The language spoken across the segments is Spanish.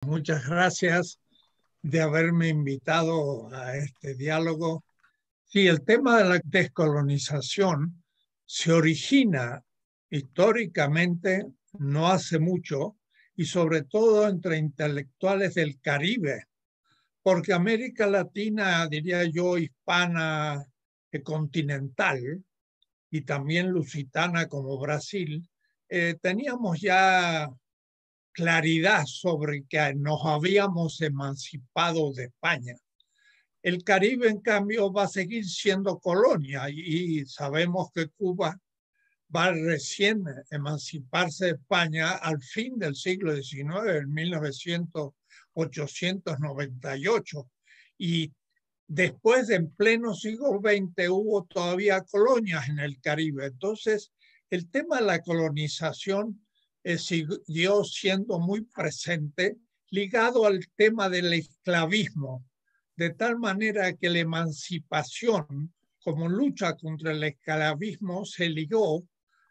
Muchas gracias de haberme invitado a este diálogo. Sí, el tema de la descolonización se origina históricamente no hace mucho y sobre todo entre intelectuales del Caribe, porque América Latina, diría yo, hispana, continental y también lusitana como Brasil, teníamos ya claridad sobre que nos habíamos emancipado de España. El Caribe, en cambio, va a seguir siendo colonia y sabemos que Cuba va recién a emanciparse de España al fin del siglo XIX, en 1898. Y después, en pleno siglo XX, hubo todavía colonias en el Caribe. Entonces, el tema de la colonización siguió siendo muy presente, ligado al tema del esclavismo, de tal manera que la emancipación como lucha contra el esclavismo se ligó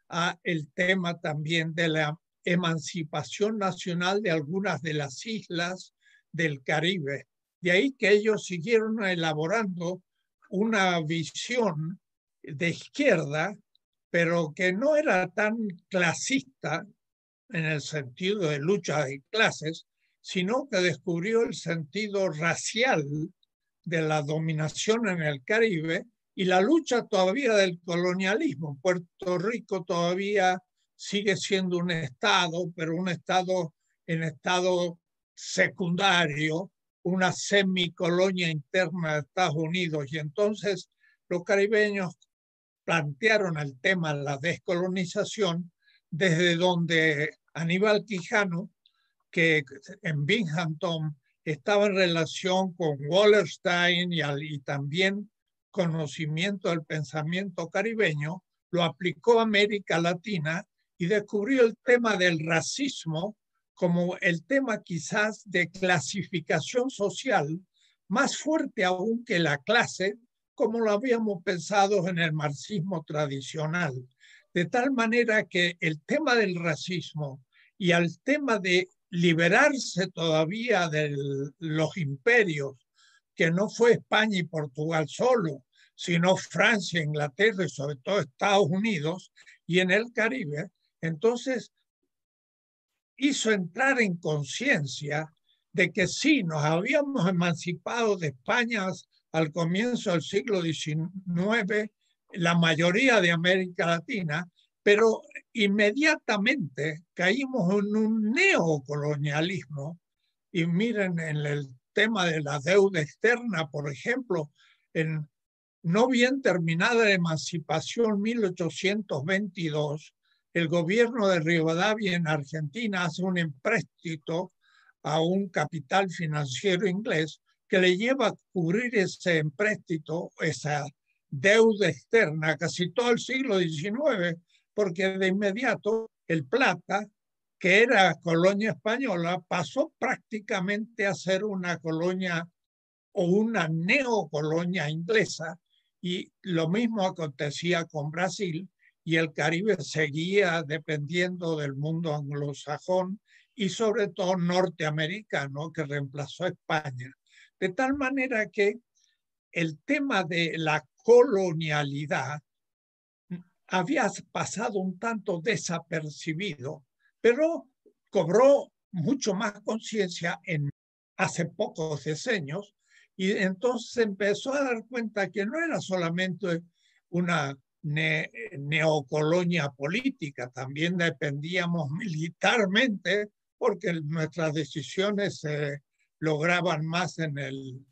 a el tema también de la emancipación nacional de algunas de las islas del Caribe. De ahí que ellos siguieron elaborando una visión de izquierda, pero que no era tan clasista en el sentido de lucha de clases, sino que descubrió el sentido racial de la dominación en el Caribe y la lucha todavía del colonialismo. Puerto Rico todavía sigue siendo un estado, pero un estado en estado secundario, una semicolonia interna de Estados Unidos. Y entonces los caribeños plantearon el tema de la descolonización desde donde Aníbal Quijano, que en Binghamton estaba en relación con Wallerstein y también conocimiento del pensamiento caribeño, lo aplicó a América Latina y descubrió el tema del racismo como el tema quizás de clasificación social más fuerte aún que la clase, como lo habíamos pensado en el marxismo tradicional. De tal manera que el tema del racismo y el tema de liberarse todavía de los imperios, que no fue España y Portugal solo, sino Francia, Inglaterra y sobre todo Estados Unidos y en el Caribe, entonces hizo entrar en conciencia de que sí, nos habíamos emancipado de España al comienzo del siglo XIX, la mayoría de América Latina, pero inmediatamente caímos en un neocolonialismo. Y miren, en el tema de la deuda externa, por ejemplo, en no bien terminada la emancipación 1822, el gobierno de Rivadavia en Argentina hace un empréstito a un capital financiero inglés que le lleva a cubrir ese empréstito, esa deuda externa, casi todo el siglo XIX, porque de inmediato el plata, que era colonia española, pasó prácticamente a ser una colonia o una neocolonia inglesa, y lo mismo acontecía con Brasil, y el Caribe seguía dependiendo del mundo anglosajón y sobre todo norteamericano, que reemplazó a España. De tal manera que el tema de la colonialidad había pasado un tanto desapercibido, pero cobró mucho más conciencia en hace pocos decenios, y entonces empezó a dar cuenta que no era solamente una neocolonia política, también dependíamos militarmente porque nuestras decisiones se lograban más en el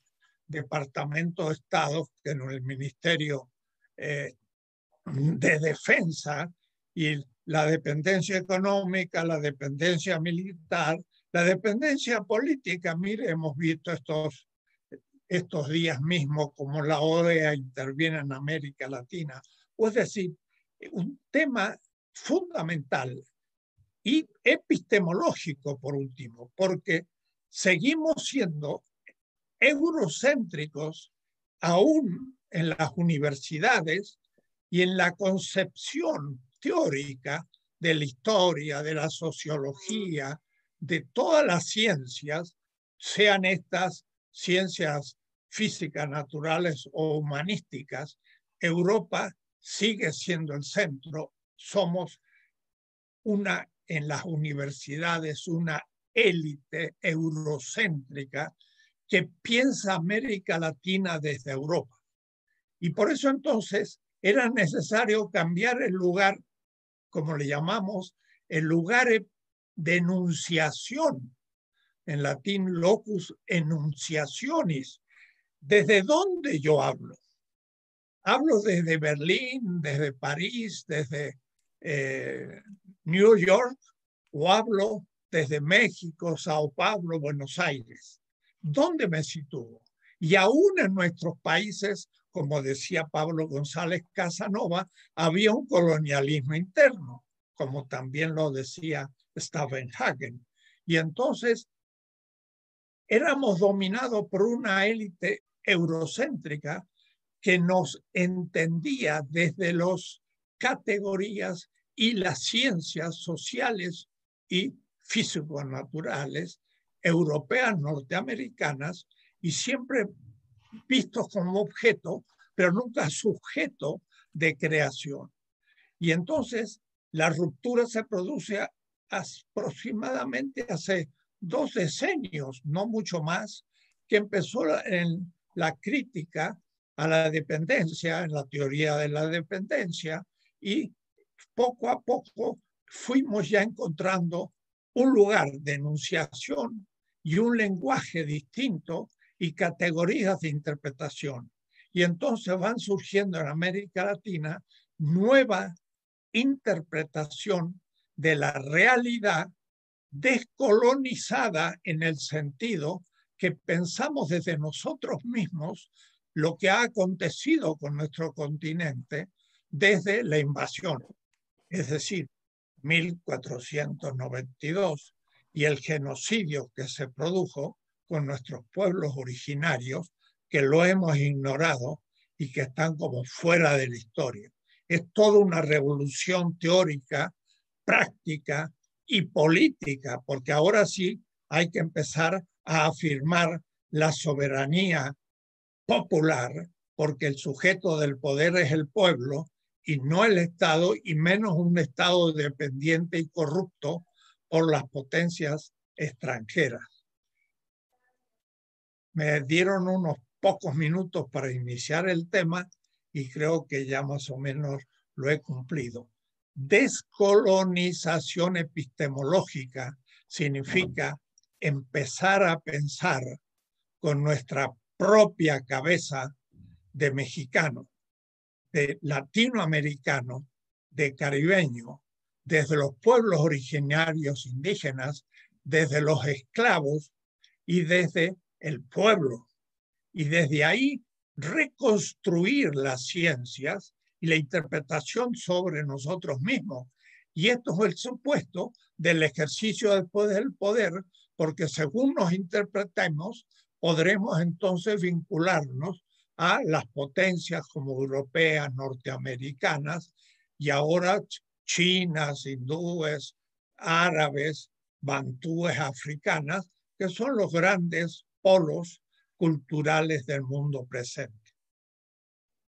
Departamento de Estado que en el Ministerio de Defensa, y la dependencia económica, la dependencia militar, la dependencia política. Mire, hemos visto estos días mismos como la OEA interviene en América Latina. Es decir, un tema fundamental y epistemológico, por último, porque seguimos siendo eurocéntricos aún en las universidades y en la concepción teórica de la historia, de la sociología, de todas las ciencias, sean estas ciencias físicas, naturales o humanísticas, Europa sigue siendo el centro. Somos en las universidades, una élite eurocéntrica que piensa América Latina desde Europa. Y por eso entonces era necesario cambiar el lugar, como le llamamos, el lugar de enunciación, en latín locus enunciationis. ¿Desde dónde yo hablo? Hablo desde Berlín, desde París, desde New York, o hablo desde México, Sao Paulo, Buenos Aires. ¿Dónde me sitúo? Y aún en nuestros países, como decía Pablo González Casanova, había un colonialismo interno, como también lo decía Stavenhagen. Y entonces éramos dominados por una élite eurocéntrica que nos entendía desde las categorías y las ciencias sociales y físico-naturales europeas, norteamericanas, y siempre vistos como objeto, pero nunca sujeto de creación. Y entonces la ruptura se produce aproximadamente hace 2 decenios, no mucho más, que empezó en la crítica a la dependencia, en la teoría de la dependencia, y poco a poco fuimos ya encontrando un lugar de enunciación y un lenguaje distinto y categorías de interpretación. Y entonces van surgiendo en América Latina nueva interpretación de la realidad descolonizada en el sentido que pensamos desde nosotros mismos lo que ha acontecido con nuestro continente desde la invasión, es decir, 1492, y el genocidio que se produjo con nuestros pueblos originarios, que lo hemos ignorado y que están como fuera de la historia. Es toda una revolución teórica, práctica y política, porque ahora sí hay que empezar a afirmar la soberanía popular, porque el sujeto del poder es el pueblo y no el Estado, y menos un Estado dependiente y corrupto por las potencias extranjeras. Me dieron unos pocos minutos para iniciar el tema y creo que ya más o menos lo he cumplido. Descolonización epistemológica significa empezar a pensar con nuestra propia cabeza de mexicano, de latinoamericano, de caribeño, desde los pueblos originarios indígenas, desde los esclavos y desde el pueblo. Y desde ahí reconstruir las ciencias y la interpretación sobre nosotros mismos. Y esto es el supuesto del ejercicio después del poder, porque según nos interpretemos, podremos entonces vincularnos a las potencias como europeas, norteamericanas, y ahora chinas, hindúes, árabes, bantúes, africanas, que son los grandes polos culturales del mundo presente.